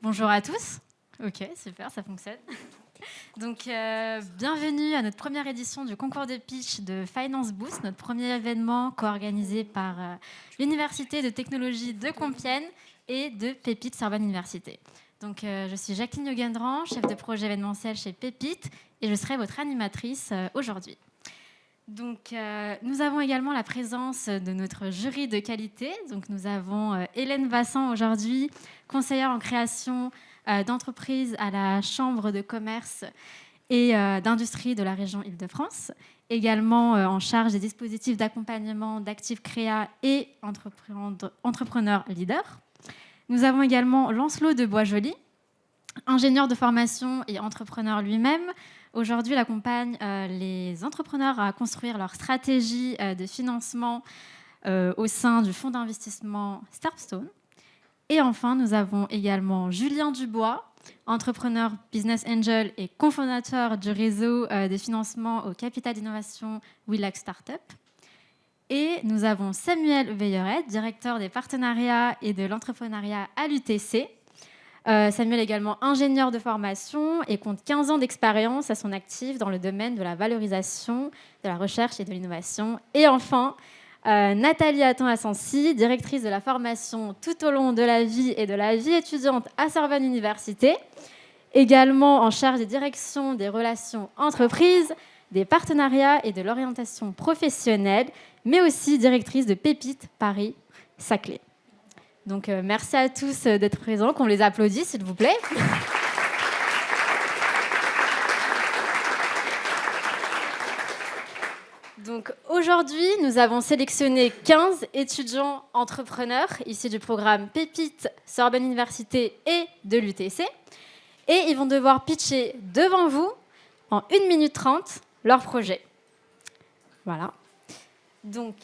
Bonjour à tous. Ok, super, ça fonctionne. Donc, bienvenue à notre première édition du concours de pitch de Finance Boost, notre premier événement co-organisé par l'Université de technologie de Compiègne et de Pépite Sorbonne Université. Donc, je suis Jacqueline Yogendran, chef de projet événementiel chez Pépite, et je serai votre animatrice aujourd'hui. Donc, nous avons également la présence de notre jury de qualité. Donc, nous avons Hélène Vassan aujourd'hui, conseillère en création d'entreprise à la Chambre de commerce et d'industrie de la région Île-de-France, également en charge des dispositifs d'accompagnement d'actifs créa et entrepreneurs leaders. Nous avons également Lancelot de Boisjoli, ingénieur de formation et entrepreneur lui-même. Aujourd'hui, il accompagne les entrepreneurs à construire leur stratégie de financement au sein du fonds d'investissement Starstone. Et enfin, nous avons également Julien Dubois, entrepreneur business angel et cofondateur du réseau de financement au capital d'innovation Willax Startup. Et nous avons Samuel Veilleret, directeur des partenariats et de l'entrepreneuriat à l'UTC. Samuel est également ingénieur de formation et compte 15 ans d'expérience à son actif dans le domaine de la valorisation, de la recherche et de l'innovation. Et enfin, Nathalie Attan-Assensi, directrice de la formation tout au long de la vie et de la vie étudiante à Sorbonne Université, également en charge des directions des relations entreprises, des partenariats et de l'orientation professionnelle, mais aussi directrice de Pépite Paris-Saclay. Donc, merci à tous d'être présents, qu'on les applaudisse, s'il vous plaît. Donc, aujourd'hui, nous avons sélectionné 15 étudiants entrepreneurs issus du programme Pépite, Sorbonne Université et de l'UTC. Et ils vont devoir pitcher devant vous, en 1 minute 30, leur projet. Voilà. Donc,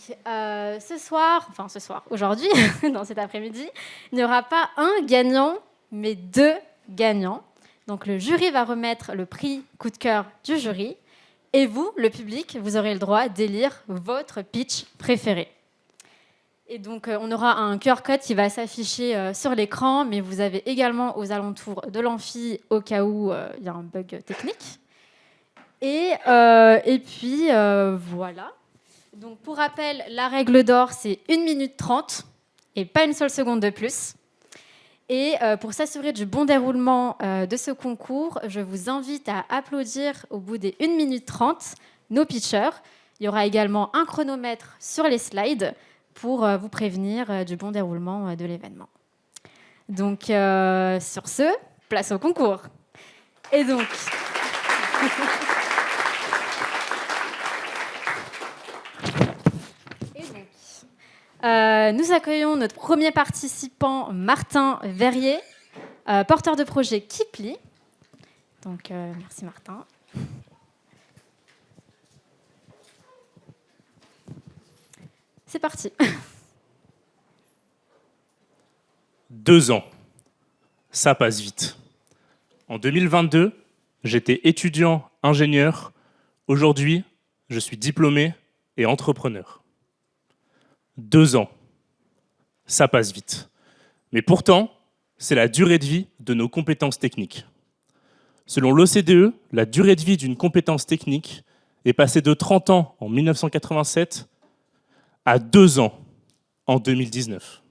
aujourd'hui, dans cet après-midi, il n'y aura pas un gagnant, mais 2 gagnants. Donc, le jury va remettre le prix coup de cœur du jury. Et vous, le public, vous aurez le droit d'élire votre pitch préféré. Et donc, on aura un QR code qui va s'afficher sur l'écran, mais vous avez également aux alentours de l'amphi, au cas où il y a un bug technique. Et puis, voilà. Donc, pour rappel, la règle d'or, c'est 1 minute 30 et pas une seule seconde de plus. Et pour s'assurer du bon déroulement de ce concours, je vous invite à applaudir au bout des 1 minute 30 nos pitchers. Il y aura également un chronomètre sur les slides pour vous prévenir du bon déroulement de l'événement. Donc, sur ce, place au concours. Et donc... nous accueillons notre premier participant, Martin Verrier, porteur de projet Keeply. Donc, merci Martin. C'est parti. 2 ans, ça passe vite. En 2022, j'étais étudiant ingénieur. Aujourd'hui, je suis diplômé et entrepreneur. 2 ans, ça passe vite. Mais pourtant, c'est la durée de vie de nos compétences techniques. Selon l'OCDE, la durée de vie d'une compétence technique est passée de 30 ans en 1987 à 2 ans en 2019.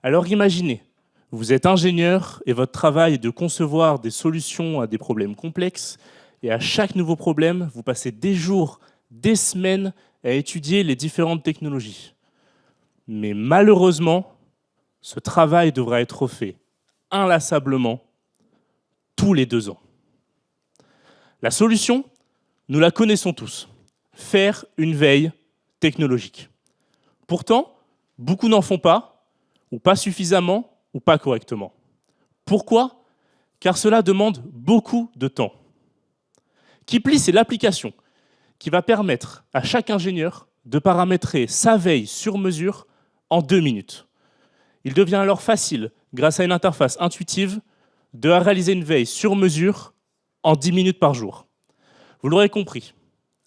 Alors imaginez, vous êtes ingénieur et votre travail est de concevoir des solutions à des problèmes complexes et à chaque nouveau problème, vous passez des jours, des semaines à étudier les différentes technologies. Mais malheureusement, ce travail devra être fait inlassablement tous les 2 ans. La solution, nous la connaissons tous. Faire une veille technologique. Pourtant, beaucoup n'en font pas, ou pas suffisamment, ou pas correctement. Pourquoi ? Car cela demande beaucoup de temps. Keeply, c'est l'application qui va permettre à chaque ingénieur de paramétrer sa veille sur mesure en 2 minutes. Il devient alors facile, grâce à une interface intuitive, de réaliser une veille sur mesure en 10 minutes par jour. Vous l'aurez compris,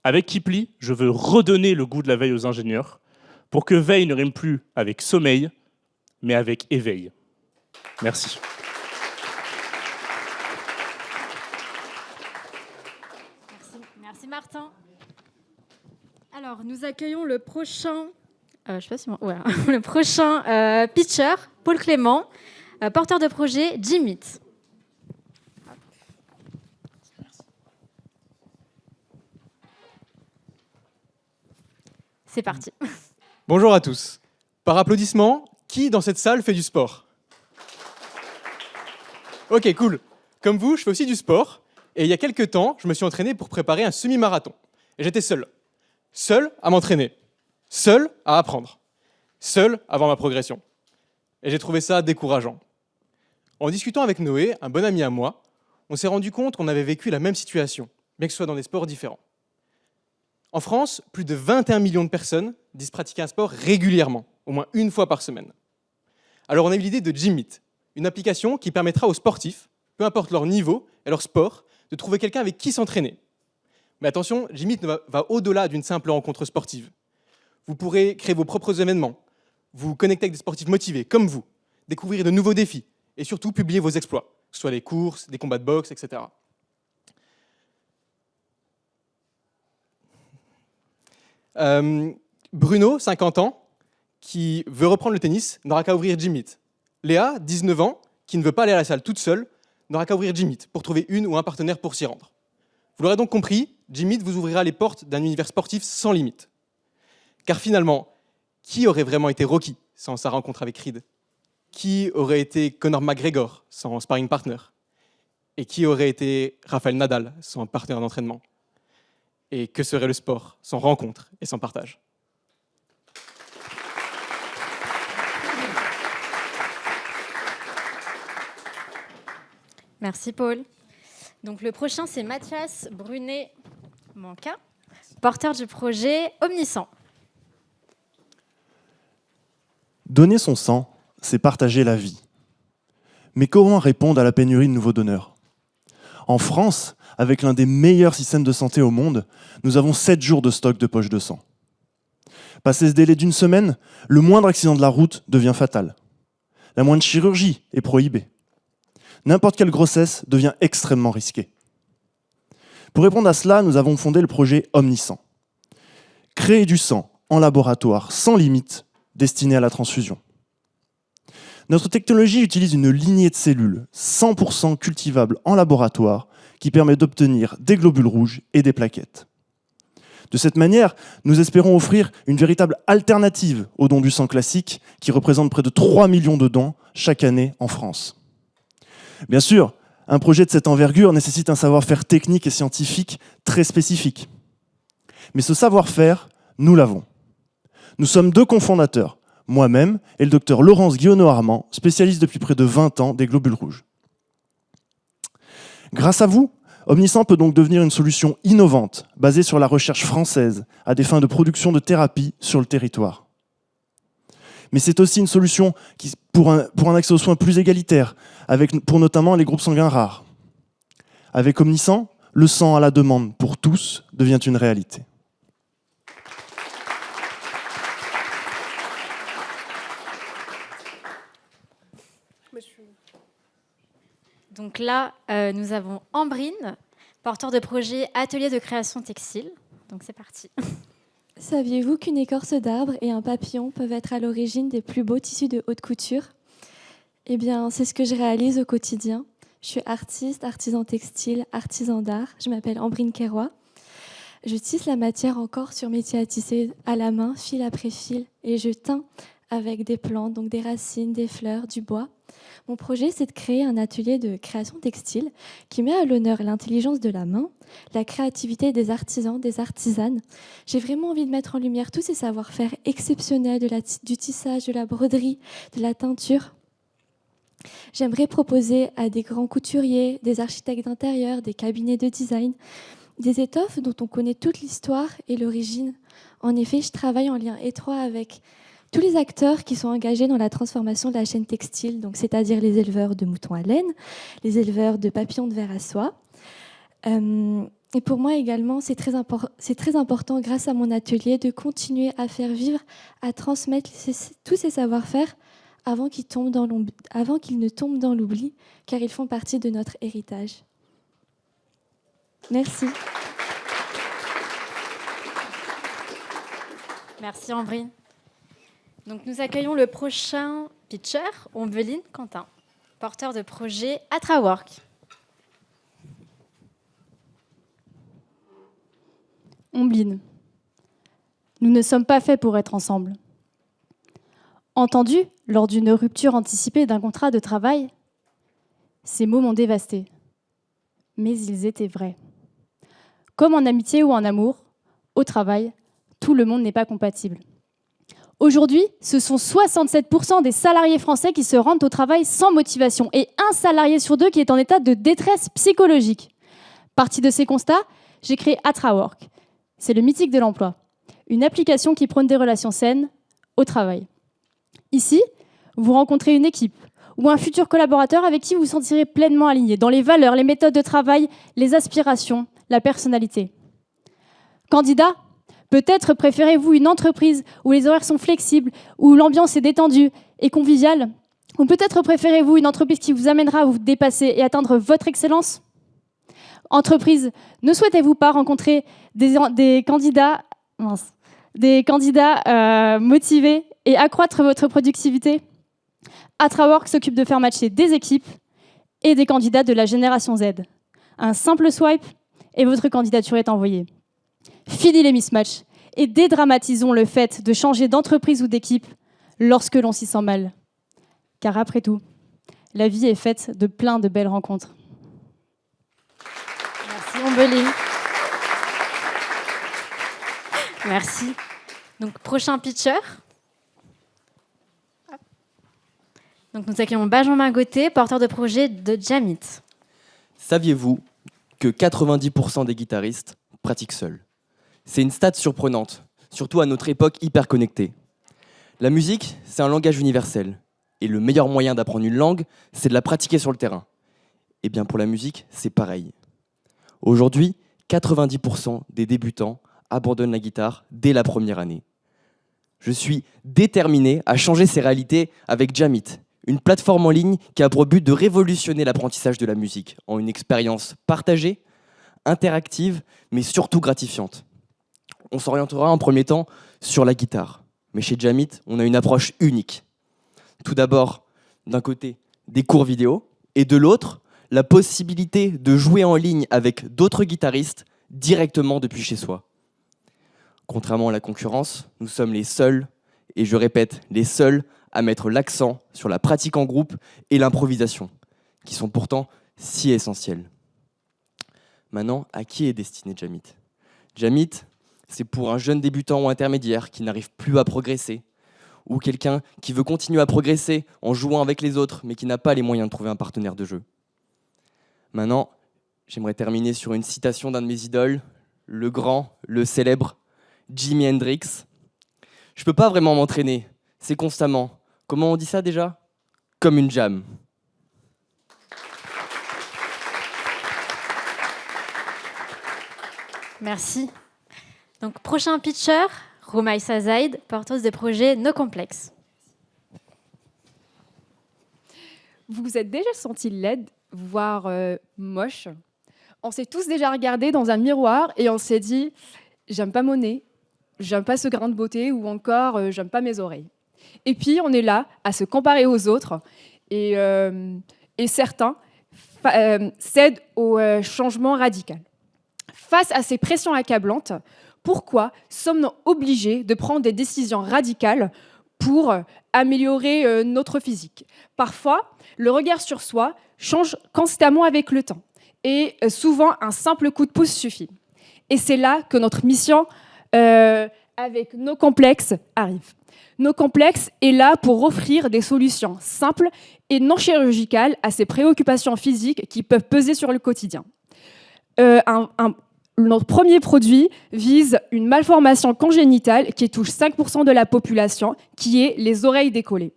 avec Keeply, je veux redonner le goût de la veille aux ingénieurs pour que veille ne rime plus avec sommeil, mais avec éveil. Merci. Alors, nous accueillons le prochain, je sais pas si ouais, le prochain pitcher, Paul Clément, porteur de projet Jimit. C'est parti. Bonjour à tous. Par applaudissement, qui dans cette salle fait du sport? Ok, cool. Comme vous, je fais aussi du sport. Et il y a quelques temps, je me suis entraîné pour préparer un semi-marathon. Et j'étais seul. Seul à m'entraîner. Seul à apprendre. Seul à voir ma progression. Et j'ai trouvé ça décourageant. En discutant avec Noé, un bon ami à moi, on s'est rendu compte qu'on avait vécu la même situation, bien que ce soit dans des sports différents. En France, plus de 21 millions de personnes disent pratiquer un sport régulièrement, au moins une fois par semaine. Alors on a eu l'idée de Jimit, une application qui permettra aux sportifs, peu importe leur niveau et leur sport, de trouver quelqu'un avec qui s'entraîner. Mais attention, Jimit va au-delà d'une simple rencontre sportive. Vous pourrez créer vos propres événements, vous connecter avec des sportifs motivés, comme vous, découvrir de nouveaux défis, et surtout publier vos exploits, que ce soit des courses, des combats de boxe, etc. Bruno, 50 ans, qui veut reprendre le tennis, n'aura qu'à ouvrir Jimit. Léa, 19 ans, qui ne veut pas aller à la salle toute seule, n'aura qu'à ouvrir Jimit pour trouver une ou un partenaire pour s'y rendre. Vous l'aurez donc compris, Jimit vous ouvrira les portes d'un univers sportif sans limite. Car finalement, qui aurait vraiment été Rocky sans sa rencontre avec Reed? Qui aurait été Conor McGregor sans sparring partner? Et qui aurait été Rafael Nadal sans partenaire d'entraînement? Et que serait le sport sans rencontre et sans partage? Merci Paul. Donc le prochain, c'est Mathias Brunet-Manca, porteur du projet Omniscient. Donner son sang, c'est partager la vie. Mais comment répondre à la pénurie de nouveaux donneurs? En France, avec l'un des meilleurs systèmes de santé au monde, nous avons 7 jours de stock de poches de sang. Passé ce délai d'une semaine, le moindre accident de la route devient fatal. La moindre chirurgie est prohibée. N'importe quelle grossesse devient extrêmement risquée. Pour répondre à cela, nous avons fondé le projet Omniscient. Créer du sang en laboratoire sans limite, destiné à la transfusion. Notre technologie utilise une lignée de cellules 100% cultivables en laboratoire qui permet d'obtenir des globules rouges et des plaquettes. De cette manière, nous espérons offrir une véritable alternative aux dons du sang classique qui représente près de 3 millions de dons chaque année en France. Bien sûr, un projet de cette envergure nécessite un savoir-faire technique et scientifique très spécifique. Mais ce savoir-faire, nous l'avons. Nous sommes 2 cofondateurs, moi-même et le docteur Laurence Guillonneau-Armand, spécialiste depuis près de 20 ans des globules rouges. Grâce à vous, Omniscient peut donc devenir une solution innovante, basée sur la recherche française, à des fins de production de thérapie sur le territoire. Mais c'est aussi une solution pour un accès aux soins plus égalitaire, pour notamment les groupes sanguins rares. Avec Omniscient, le sang à la demande pour tous devient une réalité. Donc là, nous avons Ambrine, porteur de projet Atelier de création textile. Donc c'est parti. Saviez-vous qu'une écorce d'arbre et un papillon peuvent être à l'origine des plus beaux tissus de haute couture? Eh bien, c'est ce que je réalise au quotidien. Je suis artiste, artisan textile, artisan d'art. Je m'appelle Ambrine Keroy. Je tisse la matière en corps sur métier à tisser à la main, fil après fil, et je teins avec des plantes, donc des racines, des fleurs, du bois. Mon projet, c'est de créer un atelier de création textile qui met à l'honneur l'intelligence de la main, la créativité des artisans, des artisanes. J'ai vraiment envie de mettre en lumière tous ces savoir-faire exceptionnels du tissage, de la broderie, de la teinture. J'aimerais proposer à des grands couturiers, des architectes d'intérieur, des cabinets de design, des étoffes dont on connaît toute l'histoire et l'origine. En effet, je travaille en lien étroit avec tous les acteurs qui sont engagés dans la transformation de la chaîne textile, donc c'est-à-dire les éleveurs de moutons à laine, les éleveurs de papillons de verre à soie. Et pour moi également, c'est très important, grâce à mon atelier, de continuer à faire vivre, à transmettre tous ces savoir-faire avant qu'ils ne tombent dans l'oubli, car ils font partie de notre héritage. Merci. Merci Ambrine. Donc nous accueillons le prochain pitcher, Ombeline Quentin, porteur de projet AtraWork. Ombeline, nous ne sommes pas faits pour être ensemble. Entendu lors d'une rupture anticipée d'un contrat de travail, ces mots m'ont dévastée. Mais ils étaient vrais. Comme en amitié ou en amour, au travail, tout le monde n'est pas compatible. Aujourd'hui, ce sont 67% des salariés français qui se rendent au travail sans motivation et un salarié sur deux qui est en état de détresse psychologique. Partie de ces constats, j'ai créé AtraWork. C'est le mythique de l'emploi, une application qui prône des relations saines au travail. Ici, vous rencontrez une équipe ou un futur collaborateur avec qui vous vous sentirez pleinement aligné dans les valeurs, les méthodes de travail, les aspirations, la personnalité. Candidat, peut-être préférez-vous une entreprise où les horaires sont flexibles, où l'ambiance est détendue et conviviale, ou peut-être préférez-vous une entreprise qui vous amènera à vous dépasser et atteindre votre excellence. Entreprise, ne souhaitez-vous pas rencontrer des candidats motivés et accroître votre productivité? AtraWork s'occupe de faire matcher des équipes et des candidats de la génération Z. Un simple swipe et votre candidature est envoyée. Fini les mismatchs et dédramatisons le fait de changer d'entreprise ou d'équipe lorsque l'on s'y sent mal. Car après tout, la vie est faite de plein de belles rencontres. Merci Ombeline. Merci. Donc prochain pitcher. Donc nous accueillons Benjamin Gauthier, porteur de projet de Jamit. Saviez-vous que 90% des guitaristes pratiquent seuls? C'est une stat surprenante, surtout à notre époque hyper connectée. La musique, c'est un langage universel. Et le meilleur moyen d'apprendre une langue, c'est de la pratiquer sur le terrain. Et bien pour la musique, c'est pareil. Aujourd'hui, 90% des débutants abandonnent la guitare dès la première année. Je suis déterminé à changer ces réalités avec Jamit, une plateforme en ligne qui a pour but de révolutionner l'apprentissage de la musique en une expérience partagée, interactive, mais surtout gratifiante. On s'orientera en premier temps sur la guitare. Mais chez Jamit, on a une approche unique. Tout d'abord, d'un côté, des cours vidéo, et de l'autre, la possibilité de jouer en ligne avec d'autres guitaristes directement depuis chez soi. Contrairement à la concurrence, nous sommes les seuls, et je répète, les seuls à mettre l'accent sur la pratique en groupe et l'improvisation, qui sont pourtant si essentielles. Maintenant, à qui est destiné Jamit? Jamit, c'est pour un jeune débutant ou intermédiaire qui n'arrive plus à progresser, ou quelqu'un qui veut continuer à progresser en jouant avec les autres, mais qui n'a pas les moyens de trouver un partenaire de jeu. Maintenant, j'aimerais terminer sur une citation d'un de mes idoles, le grand, le célèbre Jimi Hendrix. Je peux pas vraiment m'entraîner, c'est constamment. Comment on dit ça déjà? Comme une jam. Merci. Donc prochain pitcher, Roumaïssa Zaïd, porteuse de projet No Complexe. Vous vous êtes déjà senti laide, voire moche? On s'est tous déjà regardé dans un miroir et on s'est dit « j'aime pas mon nez, j'aime pas ce grain de beauté » ou encore « j'aime pas mes oreilles ». Et puis on est là à se comparer aux autres et certains cèdent au changement radical. Face à ces pressions accablantes, pourquoi sommes-nous obligés de prendre des décisions radicales pour améliorer notre physique? Parfois, le regard sur soi change constamment avec le temps. Et souvent, un simple coup de pouce suffit. Et c'est là que notre mission avec No Complexe arrive. No Complexe est là pour offrir des solutions simples et non chirurgicales à ces préoccupations physiques qui peuvent peser sur le quotidien. Notre premier produit vise une malformation congénitale qui touche 5% de la population, qui est les oreilles décollées.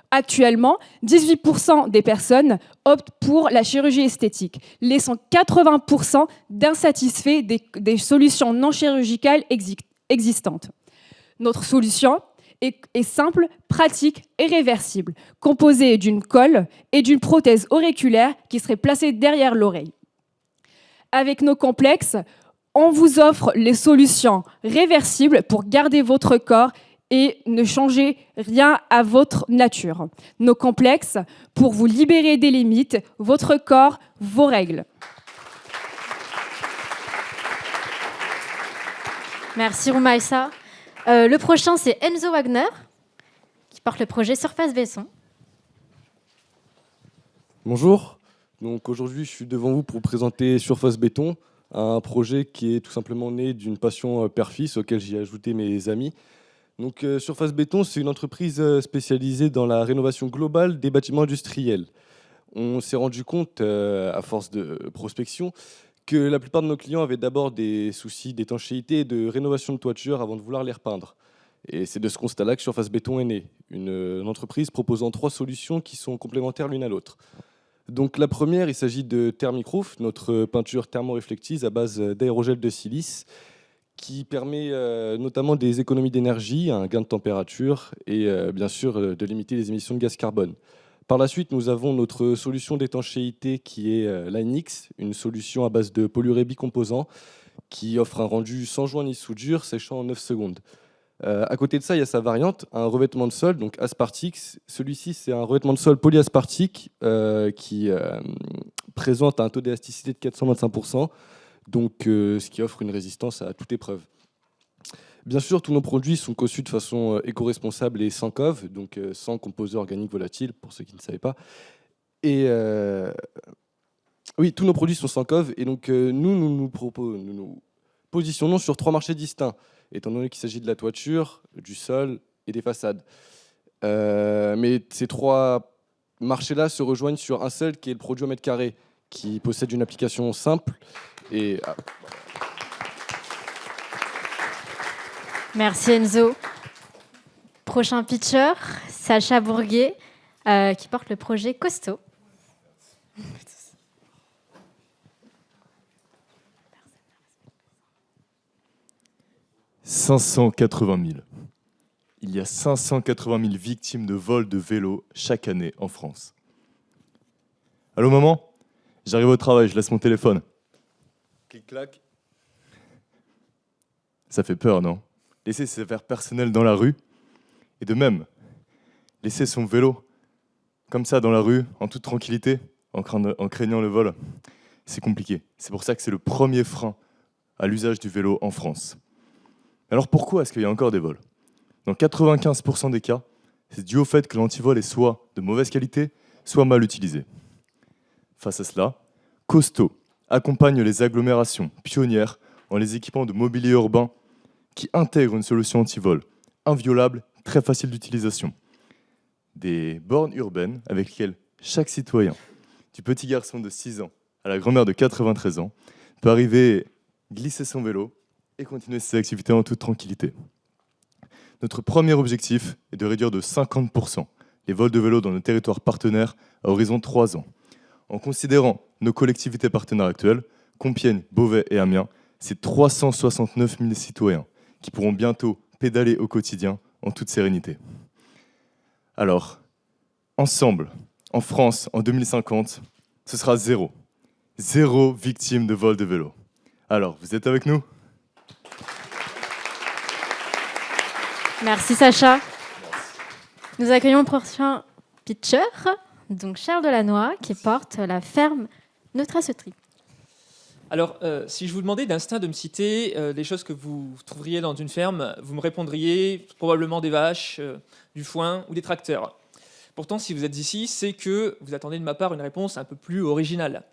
Actuellement, 18% des personnes optent pour la chirurgie esthétique, laissant 80% d'insatisfaits des solutions non chirurgicales existantes. Notre solution est simple, pratique et réversible, composée d'une colle et d'une prothèse auriculaire qui serait placée derrière l'oreille. Avec No Complexe, On vous offre les solutions réversibles pour garder votre corps et ne changer rien à votre nature. Nos complexes pour vous libérer des limites, votre corps, vos règles. Merci Roumaïssa. Le prochain, c'est Enzo Wagner, qui porte le projet Surface Besson. Bonjour, donc aujourd'hui je suis devant vous pour présenter Surface Béton, un projet qui est tout simplement né d'une passion père-fils auquel j'ai ajouté mes amis. Donc Surface Béton, c'est une entreprise spécialisée dans la rénovation globale des bâtiments industriels. On s'est rendu compte, à force de prospection, que la plupart de nos clients avaient d'abord des soucis d'étanchéité et de rénovation de toiture avant de vouloir les repeindre. Et c'est de ce constat-là que Surface Béton est née, une entreprise proposant 3 solutions qui sont complémentaires l'une à l'autre. Donc la première, il s'agit de Thermicroof, notre peinture thermoréflectise à base d'aérogel de silice, qui permet notamment des économies d'énergie, un gain de température et bien sûr de limiter les émissions de gaz carbone. Par la suite, nous avons notre solution d'étanchéité qui est l'Inix, une solution à base de polyurée bicomposant qui offre un rendu sans joint ni soudure, séchant en 9 secondes. À côté de ça, il y a sa variante, un revêtement de sol, donc Aspartic. Celui-ci, c'est un revêtement de sol polyaspartique qui présente un taux d'élasticité de 425%, donc ce qui offre une résistance à toute épreuve. Bien sûr, tous nos produits sont conçus de façon éco-responsable et sans COV, donc sans composés organiques volatiles, pour ceux qui ne savaient pas. Et oui, tous nos produits sont sans COV, et donc nous nous positionnons sur 3 marchés distincts, étant donné qu'il s'agit de la toiture, du sol et des façades. Mais ces 3 marchés-là se rejoignent sur un seul, qui est le produit au mètre carré, qui possède une application simple. Et Merci Enzo. Prochain pitcher, Sacha Bourguet, qui porte le projet Costaud. 580 000. Il y a 580 000 victimes de vols de vélos chaque année en France. Allô maman ? J'arrive au travail, je laisse mon téléphone. Clic-clac. Ça fait peur, non ? Laisser ses affaires personnelles dans la rue. Et de même, laisser son vélo comme ça dans la rue, en toute tranquillité, en craignant le vol, c'est compliqué. C'est pour ça que c'est le premier frein à l'usage du vélo en France. Alors pourquoi est-ce qu'il y a encore des vols ? Dans 95% des cas, c'est dû au fait que l'antivol est soit de mauvaise qualité, soit mal utilisé. Face à cela, Costaud accompagne les agglomérations pionnières en les équipant de mobilier urbain qui intègre une solution anti-vol inviolable, très facile d'utilisation. Des bornes urbaines avec lesquelles chaque citoyen, du petit garçon de 6 ans à la grand-mère de 93 ans, peut arriver, glisser son vélo et continuer ses activités en toute tranquillité. Notre premier objectif est de réduire de 50% les vols de vélos dans nos territoires partenaires à horizon 3 ans. En considérant nos collectivités partenaires actuelles, Compiègne, Beauvais et Amiens, c'est 369 000 citoyens qui pourront bientôt pédaler au quotidien en toute sérénité. Alors, ensemble, en France, en 2050, ce sera 0. 0 victime de vol de vélo. Alors, vous êtes avec nous ? Merci Sacha. Nous accueillons le prochain pitcher, donc Charles Delannoy, qui porte la ferme Nutraceutiques. Alors, si je vous demandais d'instinct de me citer les choses que vous trouveriez dans une ferme, vous me répondriez probablement des vaches, du foin ou des tracteurs. Pourtant, si vous êtes ici, c'est que vous attendez de ma part une réponse un peu plus originale.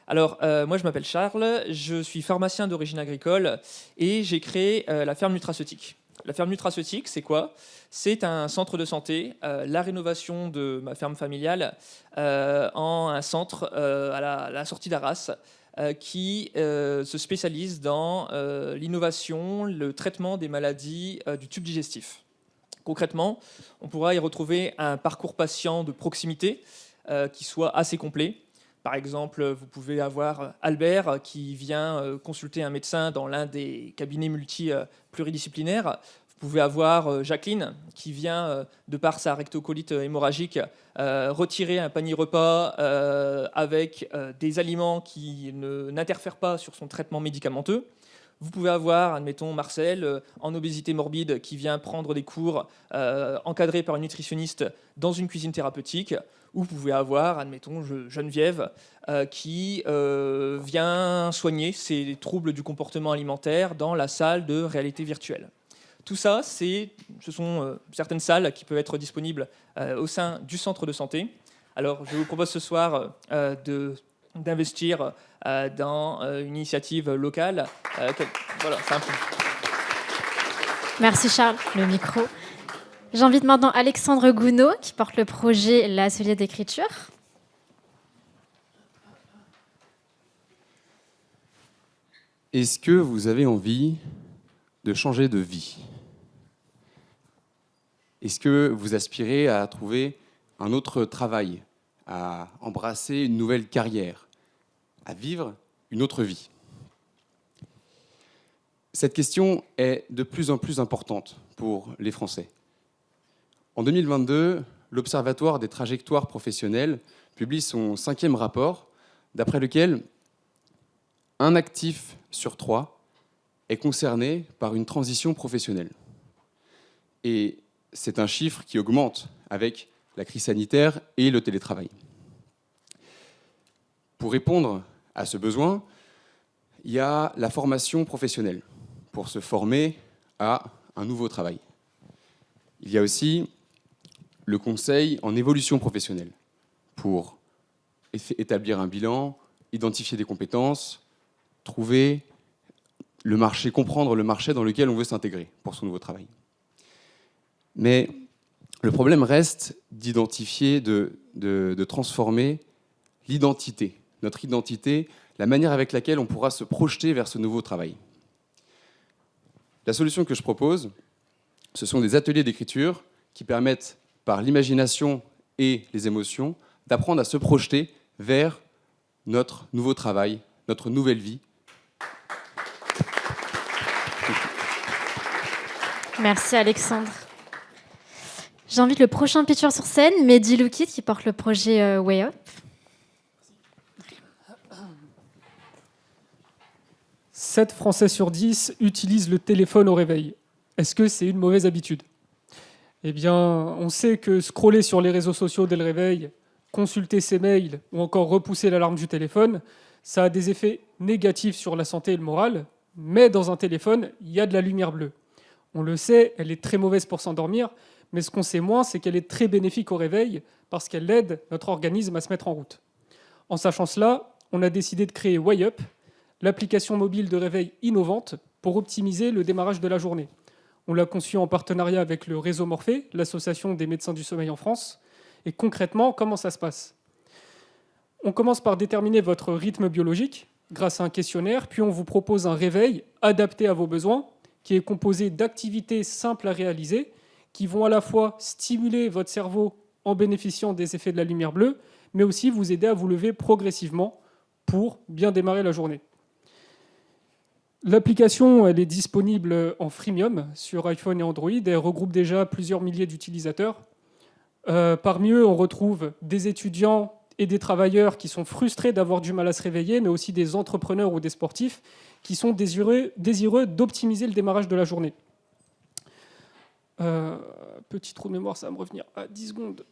Alors, moi, je m'appelle Charles, je suis pharmacien d'origine agricole et j'ai créé la ferme Nutraceutique. La ferme Nutraceutique, c'est quoi ? C'est un centre de santé, la rénovation de ma ferme familiale en un centre à la sortie d'Arras qui se spécialise dans l'innovation, le traitement des maladies du tube digestif. Concrètement, on pourra y retrouver un parcours patient de proximité qui soit assez complet. Par exemple, vous pouvez avoir Albert qui vient consulter un médecin dans l'un des cabinets pluridisciplinaires. Vous pouvez avoir Jacqueline qui vient, de par sa rectocolite hémorragique, retirer un panier repas avec des aliments qui n'interfèrent pas sur son traitement médicamenteux. Vous pouvez avoir, admettons, Marcel, en obésité morbide, qui vient prendre des cours encadrés par une nutritionniste dans une cuisine thérapeutique. Ou vous pouvez avoir, admettons, Geneviève, qui vient soigner ses troubles du comportement alimentaire dans la salle de réalité virtuelle. Tout ça, ce sont certaines salles qui peuvent être disponibles au sein du centre de santé. Alors, je vous propose ce soir d'investir dans une initiative locale. Voilà, c'est un peu. Merci Charles, le micro. J'invite maintenant Alexandre Gounod, qui porte le projet L'Atelier d'écriture. Est-ce que vous avez envie de changer de vie? Est-ce que vous aspirez à trouver un autre travail, à embrasser une nouvelle carrière, à vivre une autre vie? Cette question est de plus en plus importante pour les Français. En 2022, l'Observatoire des trajectoires professionnelles publie son 5e rapport, d'après lequel un actif sur 3 est concerné par une transition professionnelle. Et c'est un chiffre qui augmente avec la crise sanitaire et le télétravail. Pour répondre à ce besoin, il y a la formation professionnelle, pour se former à un nouveau travail. Il y a aussi le conseil en évolution professionnelle, pour établir un bilan, identifier des compétences, trouver le marché, comprendre le marché dans lequel on veut s'intégrer pour son nouveau travail. Mais le problème reste d'identifier, de transformer l'identité, notre identité, la manière avec laquelle on pourra se projeter vers ce nouveau travail. La solution que je propose, ce sont des ateliers d'écriture qui permettent, par l'imagination et les émotions, d'apprendre à se projeter vers notre nouveau travail, notre nouvelle vie. Merci Alexandre. J'invite le prochain pitcher sur scène, Mehdi Loukit, qui porte le projet Way Up. 7 Français sur 10 utilisent le téléphone au réveil. Est-ce que c'est une mauvaise habitude? Eh bien, on sait que scroller sur les réseaux sociaux dès le réveil, consulter ses mails ou encore repousser l'alarme du téléphone, ça a des effets négatifs sur la santé et le moral, mais dans un téléphone, il y a de la lumière bleue. On le sait, elle est très mauvaise pour s'endormir, mais ce qu'on sait moins, c'est qu'elle est très bénéfique au réveil parce qu'elle aide notre organisme à se mettre en route. En sachant cela, on a décidé de créer Way Up, l'application mobile de réveil innovante pour optimiser le démarrage de la journée. On l'a conçu en partenariat avec le réseau Morphée, l'association des médecins du sommeil en France. Et concrètement, comment ça se passe? On commence par déterminer votre rythme biologique grâce à un questionnaire, puis on vous propose un réveil adapté à vos besoins, qui est composé d'activités simples à réaliser, qui vont à la fois stimuler votre cerveau en bénéficiant des effets de la lumière bleue, mais aussi vous aider à vous lever progressivement pour bien démarrer la journée. L'application, elle est disponible en freemium sur iPhone et Android. Elle regroupe déjà plusieurs milliers d'utilisateurs. Parmi eux, on retrouve des étudiants et des travailleurs qui sont frustrés d'avoir du mal à se réveiller, mais aussi des entrepreneurs ou des sportifs qui sont désireux d'optimiser le démarrage de la journée. Petit trou de mémoire, ça va me revenir à 10 secondes.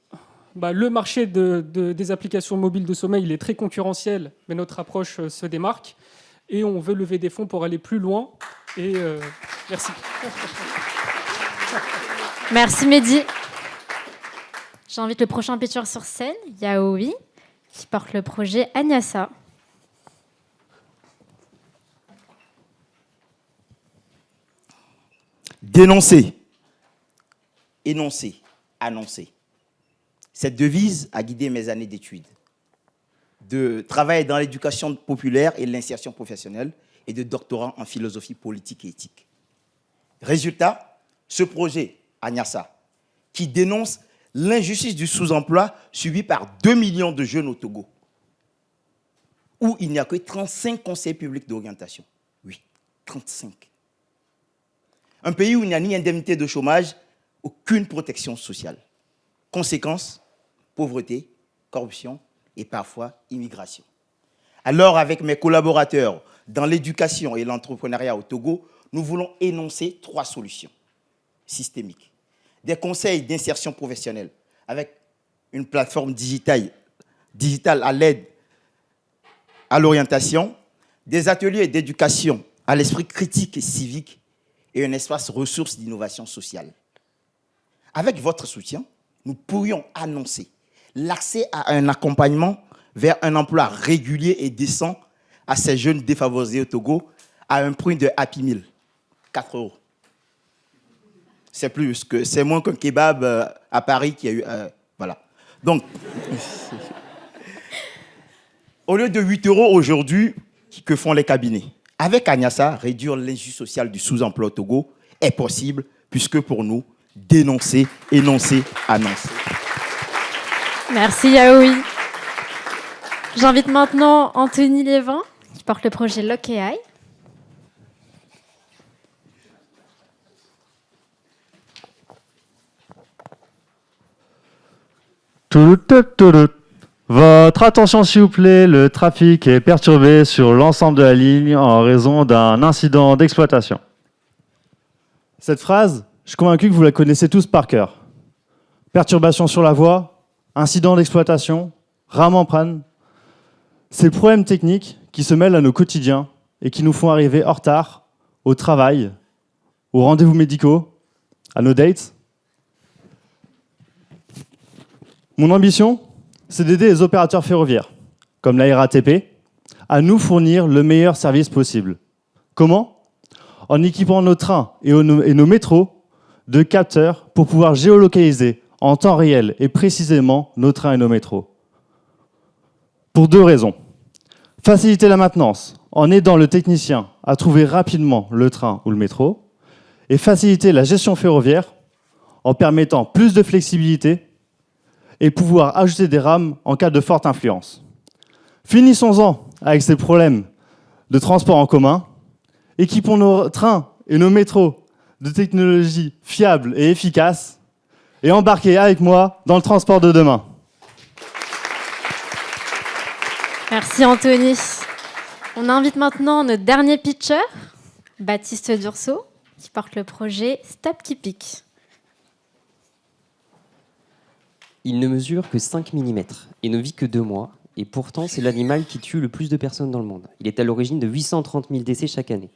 Le marché des applications mobiles de sommeil, il est très concurrentiel, mais notre approche se démarque. Et on veut lever des fonds pour aller plus loin. Et merci. Merci Mehdi. J'invite le prochain pitcher sur scène, Yaoi, qui porte le projet Agnassa. Dénoncer, énoncer, annoncer. Cette devise a guidé mes années d'études, de travail dans l'éducation populaire et l'insertion professionnelle et de doctorat en philosophie politique et éthique. Résultat, ce projet, Agnassa, qui dénonce l'injustice du sous-emploi subi par 2 millions de jeunes au Togo, où il n'y a que 35 conseils publics d'orientation. Oui, 35. Un pays où il n'y a ni indemnité de chômage, aucune protection sociale. Conséquence, pauvreté, corruption et parfois immigration. Alors, avec mes collaborateurs dans l'éducation et l'entrepreneuriat au Togo, nous voulons énoncer 3 solutions systémiques. Des conseils d'insertion professionnelle avec une plateforme digitale à l'aide à l'orientation, des ateliers d'éducation à l'esprit critique et civique et un espace ressources d'innovation sociale. Avec votre soutien, nous pourrions annoncer l'accès à un accompagnement vers un emploi régulier et décent à ces jeunes défavorisés au Togo à un prix de Happy Meal, 4 €. C'est moins qu'un kebab à Paris qui a eu... voilà. Donc, au lieu de 8 € aujourd'hui, que font les cabinets? Avec Agnassa, réduire l'injustice sociale du sous-emploi au Togo est possible, puisque pour nous, dénoncer, énoncer, annoncer. Merci Yaoui. J'invite maintenant Anthony Lévin, qui porte le projet Lock AI. Votre attention s'il vous plaît, le trafic est perturbé sur l'ensemble de la ligne en raison d'un incident d'exploitation. Cette phrase, je suis convaincu que vous la connaissez tous par cœur. Perturbation sur la voie, incident d'exploitation, rame en panne. Ces problèmes techniques qui se mêlent à nos quotidiens et qui nous font arriver en retard au travail, aux rendez-vous médicaux, à nos dates. Mon ambition, c'est d'aider les opérateurs ferroviaires, comme la RATP, à nous fournir le meilleur service possible. Comment? En équipant nos trains et nos métros de capteurs pour pouvoir géolocaliser en temps réel et précisément nos trains et nos métros. Pour 2 raisons. Faciliter la maintenance en aidant le technicien à trouver rapidement le train ou le métro, et faciliter la gestion ferroviaire en permettant plus de flexibilité et pouvoir ajouter des rames en cas de forte influence. Finissons-en avec ces problèmes de transport en commun. Équipons nos trains et nos métros de technologies fiables et efficaces et embarquez avec moi dans le transport de demain. Merci Anthony. On invite maintenant notre dernier pitcher, Baptiste Dursault, qui porte le projet Stop Kipik. Il ne mesure que 5 mm et ne vit que 2 mois. Et pourtant, c'est l'animal qui tue le plus de personnes dans le monde. Il est à l'origine de 830 000 décès chaque année.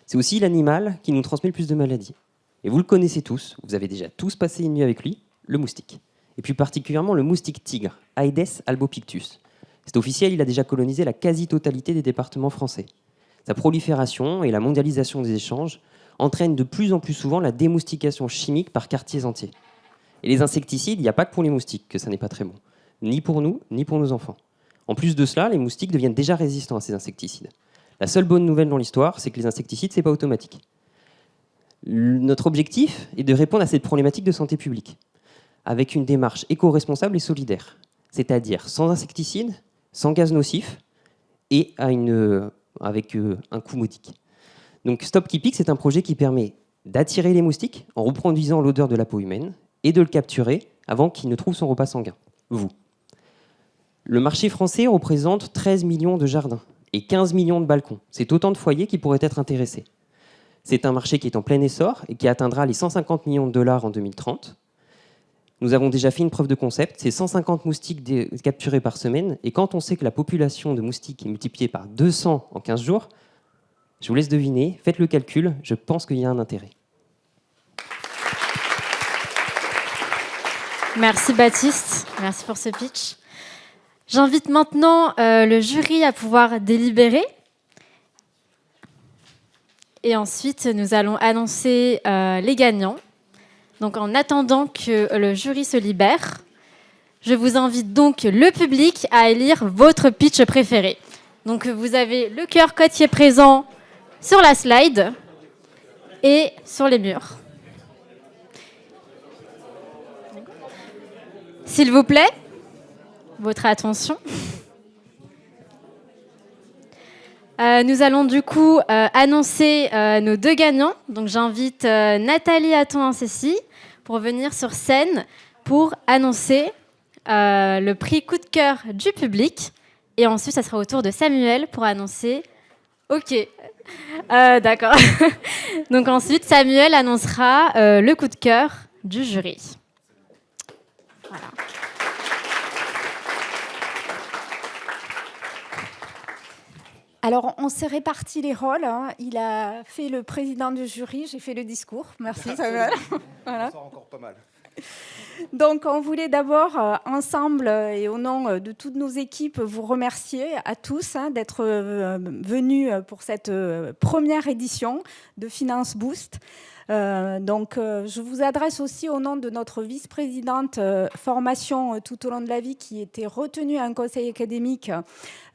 C'est aussi l'animal qui nous transmet le plus de maladies. Et vous le connaissez tous, vous avez déjà tous passé une nuit avec lui, le moustique. Et plus particulièrement le moustique tigre, Aedes albopictus. C'est officiel, il a déjà colonisé la quasi-totalité des départements français. Sa prolifération et la mondialisation des échanges entraînent de plus en plus souvent la démoustication chimique par quartiers entiers. Et les insecticides, il n'y a pas que pour les moustiques que ça n'est pas très bon. Ni pour nous, ni pour nos enfants. En plus de cela, les moustiques deviennent déjà résistants à ces insecticides. La seule bonne nouvelle dans l'histoire, c'est que les insecticides, ce n'est pas automatique. Notre objectif est de répondre à cette problématique de santé publique, avec une démarche éco-responsable et solidaire, c'est-à-dire sans insecticides, sans gaz nocifs et avec un coût modique. Donc Stop Kipik, c'est un projet qui permet d'attirer les moustiques en reproduisant l'odeur de la peau humaine et de le capturer avant qu'il ne trouve son repas sanguin, vous. Le marché français représente 13 millions de jardins et 15 millions de balcons. C'est autant de foyers qui pourraient être intéressés. C'est un marché qui est en plein essor et qui atteindra les 150 millions de dollars en 2030. Nous avons déjà fait une preuve de concept, c'est 150 moustiques capturés par semaine, et quand on sait que la population de moustiques est multipliée par 200 en 15 jours, je vous laisse deviner, faites le calcul, je pense qu'il y a un intérêt. Merci Baptiste, merci pour ce pitch. J'invite maintenant le jury à pouvoir délibérer. Et ensuite, nous allons annoncer les gagnants. Donc, en attendant que le jury se libère, je vous invite donc le public à élire votre pitch préféré. Donc, vous avez le QR code qui est présent sur la slide et sur les murs. S'il vous plaît, votre attention. Nous allons du coup annoncer nos 2 gagnants. Donc j'invite Nathalie Hatton-Cécy pour venir sur scène pour annoncer le prix coup de cœur du public. Et ensuite, ça sera au tour de Samuel pour annoncer... Ok, d'accord. Donc ensuite, Samuel annoncera le coup de cœur du jury. Voilà. Alors, on s'est réparti les rôles. Hein. Il a fait le président du jury, j'ai fait le discours. Merci, Samuel. Voilà. Ça encore pas mal. Donc, on voulait d'abord, ensemble et au nom de toutes nos équipes, vous remercier à tous d'être venus pour cette première édition de Finance Boost. Je vous adresse aussi au nom de notre vice-présidente formation tout au long de la vie qui était retenue à un conseil académique.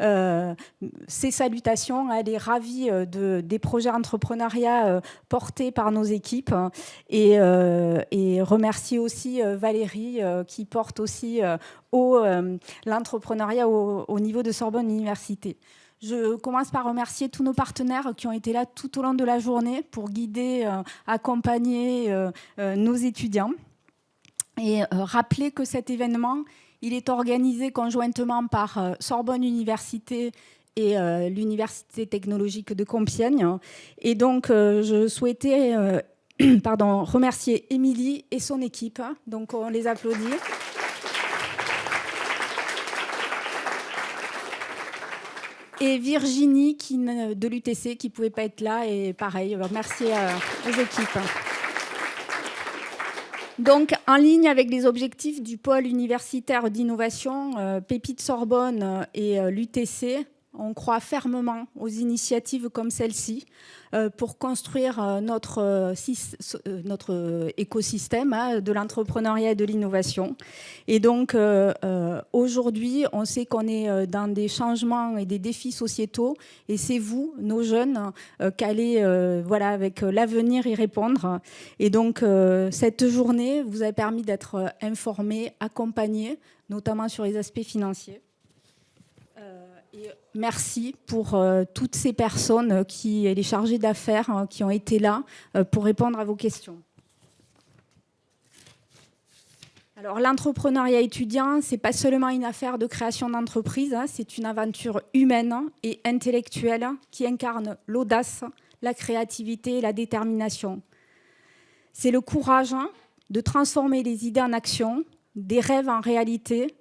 Ses salutations, elle est ravie des projets entrepreneuriat portés par nos équipes et remercier aussi Valérie qui porte aussi l'entrepreneuriat au niveau de Sorbonne Université. Je commence par remercier tous nos partenaires qui ont été là tout au long de la journée pour guider, accompagner nos étudiants. Et rappeler que cet événement, il est organisé conjointement par Sorbonne Université et l'Université technologique de Compiègne. Et donc, je souhaitais remercier Émilie et son équipe. Donc, on les applaudit. Et Virginie de l'UTC qui ne pouvait pas être là. Et pareil, merci aux équipes. Donc, en ligne avec les objectifs du pôle universitaire d'innovation, Pépite Sorbonne et l'UTC, on croit fermement aux initiatives comme celle-ci pour construire notre écosystème de l'entrepreneuriat et de l'innovation. Et donc, aujourd'hui, on sait qu'on est dans des changements et des défis sociétaux, et c'est vous, nos jeunes, qu'allez avec l'avenir y répondre. Et donc, cette journée vous a permis d'être informés, accompagnés, notamment sur les aspects financiers. Et merci pour toutes ces personnes et les chargés d'affaires qui ont été là pour répondre à vos questions. Alors, l'entrepreneuriat étudiant, ce n'est pas seulement une affaire de création d'entreprise, c'est une aventure humaine et intellectuelle qui incarne l'audace, la créativité et la détermination. C'est le courage de transformer les idées en action, des rêves en réalité.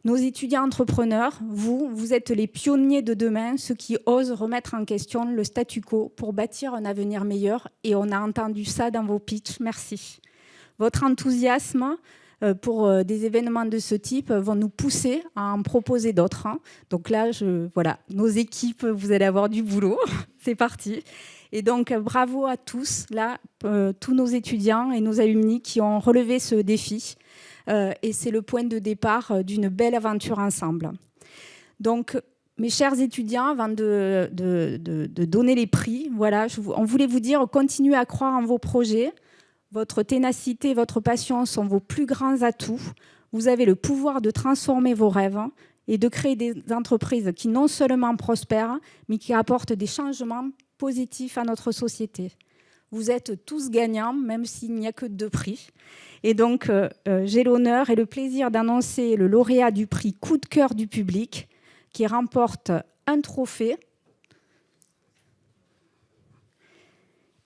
Nos étudiants entrepreneurs, vous êtes les pionniers de demain, ceux qui osent remettre en question le statu quo pour bâtir un avenir meilleur. Et on a entendu ça dans vos pitchs. Merci. Votre enthousiasme pour des événements de ce type vont nous pousser à en proposer d'autres. Donc là, nos équipes, vous allez avoir du boulot. C'est parti. Et donc, bravo à tous, tous nos étudiants et nos alumni qui ont relevé ce défi. Et c'est le point de départ d'une belle aventure ensemble. Donc, mes chers étudiants, avant de donner les prix, on voulait vous dire, continuez à croire en vos projets. Votre ténacité et votre passion sont vos plus grands atouts. Vous avez le pouvoir de transformer vos rêves et de créer des entreprises qui non seulement prospèrent, mais qui apportent des changements positifs à notre société. Vous êtes tous gagnants, même s'il n'y a que 2 prix. Et donc, j'ai l'honneur et le plaisir d'annoncer le lauréat du prix Coup de cœur du public, qui remporte un trophée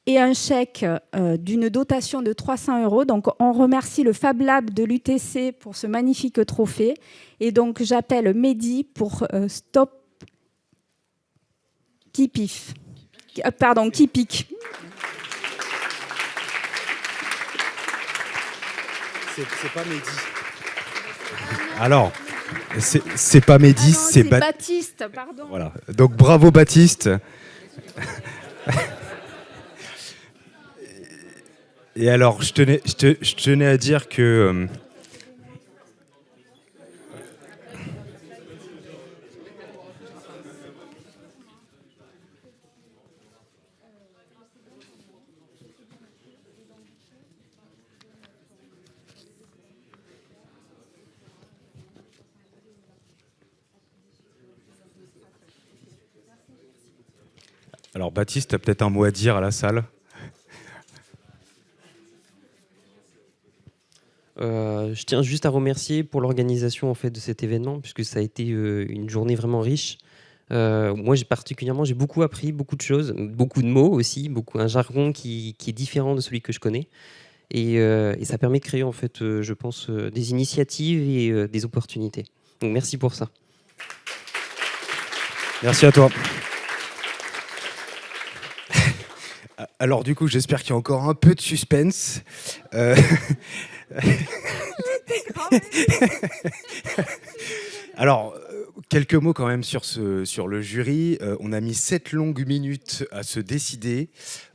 et un chèque d'une dotation de 300 €. Donc, on remercie le Fab Lab de l'UTC pour ce magnifique trophée. Et donc, j'appelle Mehdi pour Stop Kipif. Pardon, Kipik. C'est pas Mehdi. Alors, c'est pas Mehdi, c'est Baptiste, pardon. Voilà. Donc bravo Baptiste. Et alors, je tenais à dire que alors Baptiste, tu as peut-être un mot à dire à la salle. Je tiens juste à remercier pour l'organisation en fait, de cet événement, puisque ça a été une journée vraiment riche. Moi, j'ai beaucoup appris, beaucoup de choses, beaucoup de mots aussi, un jargon qui est différent de celui que je connais. Et ça permet de créer, en fait, je pense, des initiatives et des opportunités. Donc, merci pour ça. Merci à toi. Alors du coup, j'espère qu'il y a encore un peu de suspense. Alors, quelques mots quand même sur le jury. On a mis 7 longues minutes à se décider.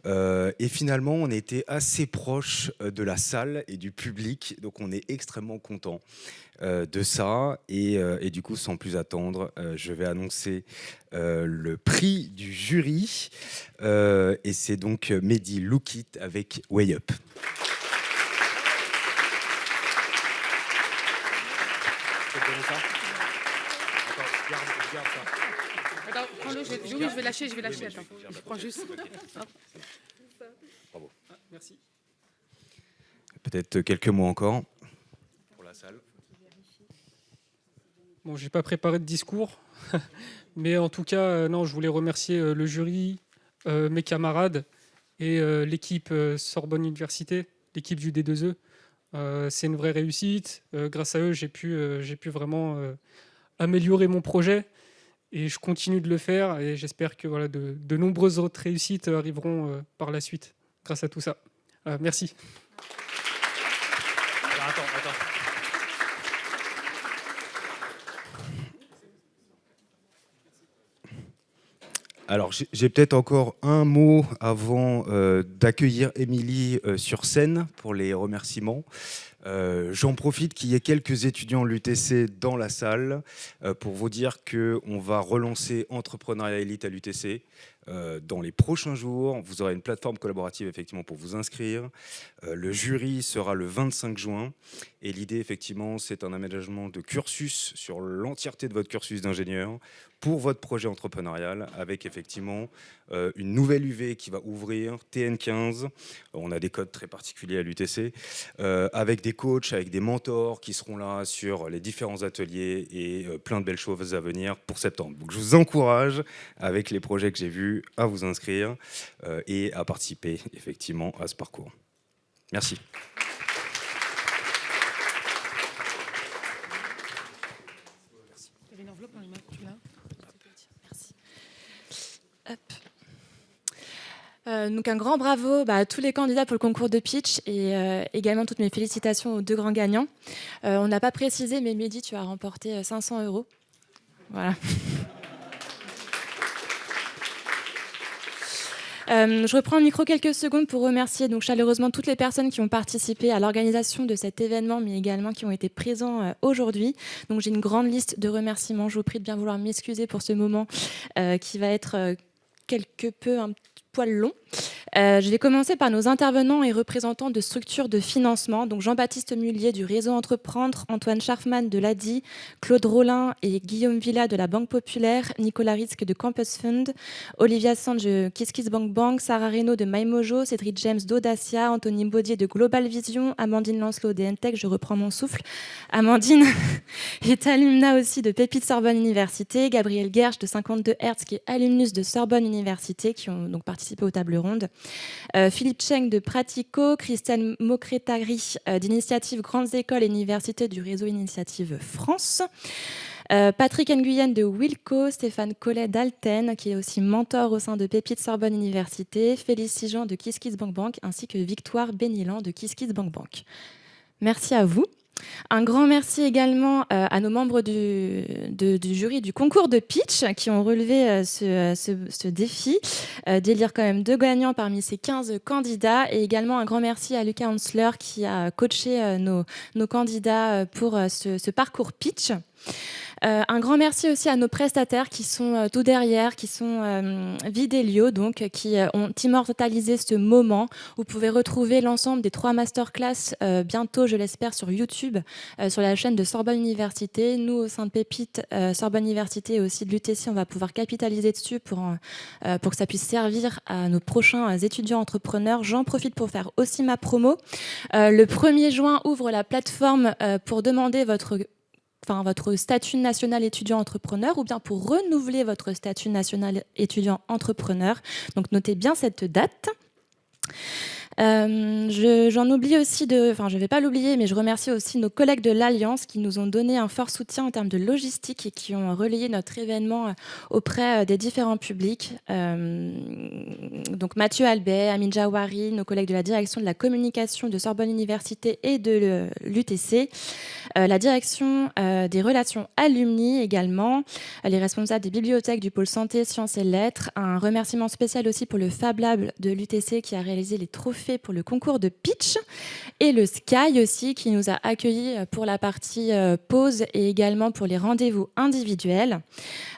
Et finalement, on était assez proche de la salle et du public. Donc, on est extrêmement content de ça. Et du coup, sans plus attendre, je vais annoncer le prix du jury. Et c'est donc Mehdi Lookit avec Way Up. Attends, prends-le, je vais lâcher, attends. Je prends juste. Bravo. Merci. Peut-être quelques mots encore pour la salle. Bon, j'ai pas préparé de discours, mais en tout cas, non, je voulais remercier le jury, mes camarades et l'équipe Sorbonne Université, l'équipe du D2E. C'est une vraie réussite. Grâce à eux, j'ai pu vraiment améliorer mon projet et je continue de le faire et j'espère que voilà, de nombreuses autres réussites arriveront par la suite grâce à tout ça. Merci. Attends. Alors, j'ai peut-être encore un mot avant d'accueillir Émilie sur scène pour les remerciements. J'en profite qu'il y ait quelques étudiants l'UTC dans la salle pour vous dire qu'on va relancer Entrepreneuriat Élite à l'UTC. Dans les prochains jours, vous aurez une plateforme collaborative effectivement pour vous inscrire. Le jury sera le 25 juin et l'idée effectivement c'est un aménagement de cursus sur l'entièreté de votre cursus d'ingénieur pour votre projet entrepreneurial avec effectivement une nouvelle UV qui va ouvrir, TN15. On a des codes très particuliers à l'UTC avec des coachs, avec des mentors qui seront là sur les différents ateliers et plein de belles choses à venir pour septembre. Donc je vous encourage avec les projets que j'ai vus à vous inscrire et à participer effectivement à ce parcours. Merci. Il y avait une enveloppe dans les mains, tu l'as ? Merci. Hop. Donc un grand bravo à tous les candidats pour le concours de pitch et également toutes mes félicitations aux 2 grands gagnants. On n'a pas précisé, mais Mehdi, tu as remporté 500 €. Voilà. Je reprends le micro quelques secondes pour remercier donc chaleureusement toutes les personnes qui ont participé à l'organisation de cet événement, mais également qui ont été présents aujourd'hui. Donc j'ai une grande liste de remerciements. Je vous prie de bien vouloir m'excuser pour ce moment qui va être quelque peu un poil long. Je vais commencer par nos intervenants et représentants de structures de financement. Donc Jean-Baptiste Mullier du Réseau Entreprendre, Antoine Scharfmann de l'ADI, Claude Rollin et Guillaume Villa de la Banque Populaire, Nicolas Ritzk de Campus Fund, Olivia Sange de KissKissBankBank, Sarah Reynaud de MyMojo, Cédric James d'Audacia, Anthony Baudier de Global Vision, Amandine Lancelot d'Entech, je reprends mon souffle. Amandine est alumna aussi de Pépite Sorbonne Université, Gabriel Gersh de 52 Hertz qui est alumnus de Sorbonne Université qui ont donc participé aux tables rondes. Philippe Cheng de Pratico, Christelle Mocretari d'Initiative Grandes Écoles et Universités du réseau Initiative France, Patrick Nguyen de Wilco, Stéphane Collet d'Alten qui est aussi mentor au sein de Pépite Sorbonne Université, Félicie Jean de KissKissBankBank ainsi que Victoire Bénilan de KissKissBankBank. Merci à vous. Un grand merci également à nos membres du jury du concours de pitch qui ont relevé ce défi d'élire quand même 2 gagnants parmi ces 15 candidats et également un grand merci à Lucas Hansler qui a coaché nos candidats pour ce parcours pitch. Un grand merci aussi à nos prestataires qui sont tout derrière, qui sont Vidélio, donc, qui ont immortalisé ce moment. Vous pouvez retrouver l'ensemble des 3 masterclass bientôt, je l'espère, sur YouTube, sur la chaîne de Sorbonne Université. Nous, au sein de Pépite, Sorbonne Université et aussi de l'UTC, on va pouvoir capitaliser dessus pour que ça puisse servir à nos prochains étudiants entrepreneurs. J'en profite pour faire aussi ma promo. Le 1er juin ouvre la plateforme pour demander votre statut national étudiant entrepreneur ou bien pour renouveler votre statut national étudiant entrepreneur. Donc notez bien cette date. J'en oublie aussi je ne vais pas l'oublier, mais je remercie aussi nos collègues de l'Alliance qui nous ont donné un fort soutien en termes de logistique et qui ont relayé notre événement auprès des différents publics. Donc Mathieu Albet, Amine Jawari, nos collègues de la direction de la communication de Sorbonne Université et de l'UTC, la direction des relations alumni également, les responsables des bibliothèques du pôle santé, sciences et lettres. Un remerciement spécial aussi pour le Fab Lab de l'UTC qui a réalisé les trophées pour le concours de pitch et le Sky aussi qui nous a accueillis pour la partie pause et également pour les rendez-vous individuels.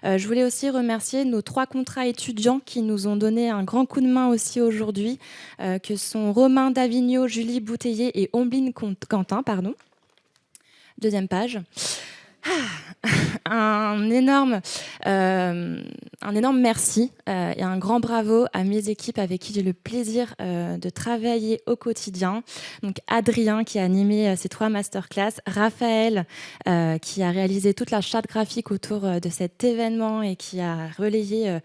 Je voulais aussi remercier nos 3 contrats étudiants qui nous ont donné un grand coup de main aussi aujourd'hui, que sont Romain Davigno, Julie Bouteiller et Ombline Quentin. Deuxième page. Un énorme merci et un grand bravo à mes équipes avec qui j'ai le plaisir de travailler au quotidien. Donc Adrien qui a animé ces 3 masterclass, Raphaël qui a réalisé toute la charte graphique autour de cet événement et qui a relayé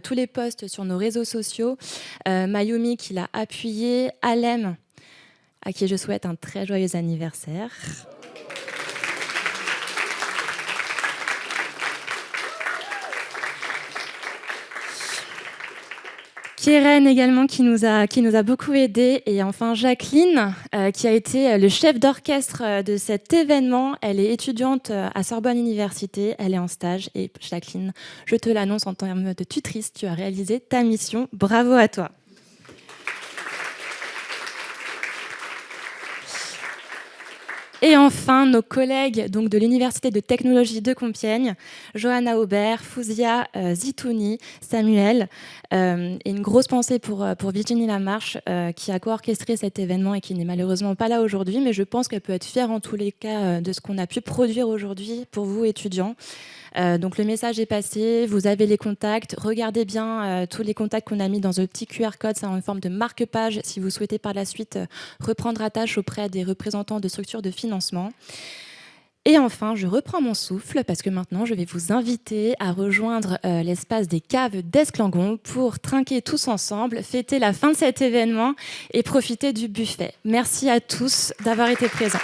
tous les posts sur nos réseaux sociaux, Mayumi qui l'a appuyé, Alem à qui je souhaite un très joyeux anniversaire. Kéren également qui nous a beaucoup aidé, et enfin Jacqueline qui a été le chef d'orchestre de cet événement. Elle est étudiante à Sorbonne Université, elle est en stage, et Jacqueline, je te l'annonce en termes de tutrice, tu as réalisé ta mission, bravo à toi. Et enfin, nos collègues donc, de l'Université de technologie de Compiègne, Johanna Aubert, Fouzia Zitouni, Samuel, et une grosse pensée pour Virginie Lamarche qui a co-orchestré cet événement et qui n'est malheureusement pas là aujourd'hui, mais je pense qu'elle peut être fière en tous les cas de ce qu'on a pu produire aujourd'hui pour vous étudiants. Donc le message est passé, vous avez les contacts, regardez bien tous les contacts qu'on a mis dans un petit QR code, c'est en forme de marque-page si vous souhaitez par la suite reprendre attache auprès des représentants de structures de financement. Et enfin, je reprends mon souffle parce que maintenant je vais vous inviter à rejoindre l'espace des caves d'Esclangon pour trinquer tous ensemble, fêter la fin de cet événement et profiter du buffet. Merci à tous d'avoir été présents.